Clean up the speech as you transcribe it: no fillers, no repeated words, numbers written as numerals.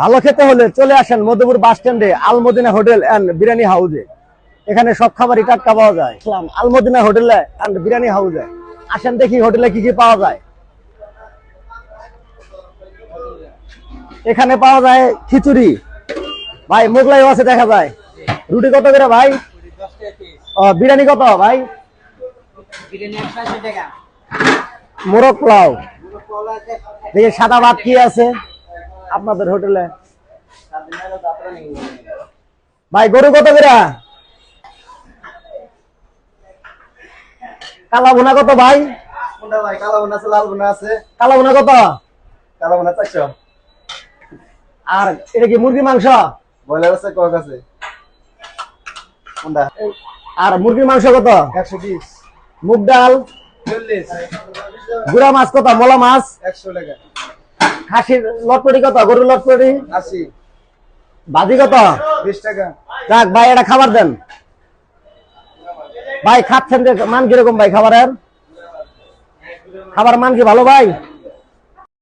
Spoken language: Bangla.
ভালো খেতে হলে চলে আসেন মধুপুর বাস স্ট্যান্ডে আলমদিনা হোটেল এন্ড বিরিয়ানি হাউসে। এখানে সব খাবারই টাটকা পাওয়া যায়। আলমদিনা হোটেল এন্ড বিরিয়ানি হাউসে আসেন, দেখি হোটেলে কি কি পাওয়া যায়। এখানে পাওয়া যায় খিচুড়ি, ভাই মোগলাইও আছে দেখা যায়। রুটি কত করে ভাই? বিরিয়ানি কত ভাই? মোরগ পোলাও। দেখি সাদা ভাত কি আছে আপনাদের হোটেলে? ভাই গরু কত করে? কালা ভুনা কত ভাই? কালা ভুনা আছে, লাল ভুনা আছে। কালা ভুনা কত? কালা ভুনা 400। আর এটা কি মুরগির মাংস? ব্রয়লার আছে, কক আছে। কোনটা? আর মুরগির মাংস কত? 120। মুগ ডাল 40। গুড়া মাছ কত? মোলা মাছ 100 টাকা। খাসির লটপটি কত? গরুর লটপটি 80। ভাজি কত? 20 টাকা। যাক ভাই এটা খাবার দেন। ভাই খাচ্ছেন যে মান কিরকম ভাই খাবারের? খাবার মান কি ভালো ভাই?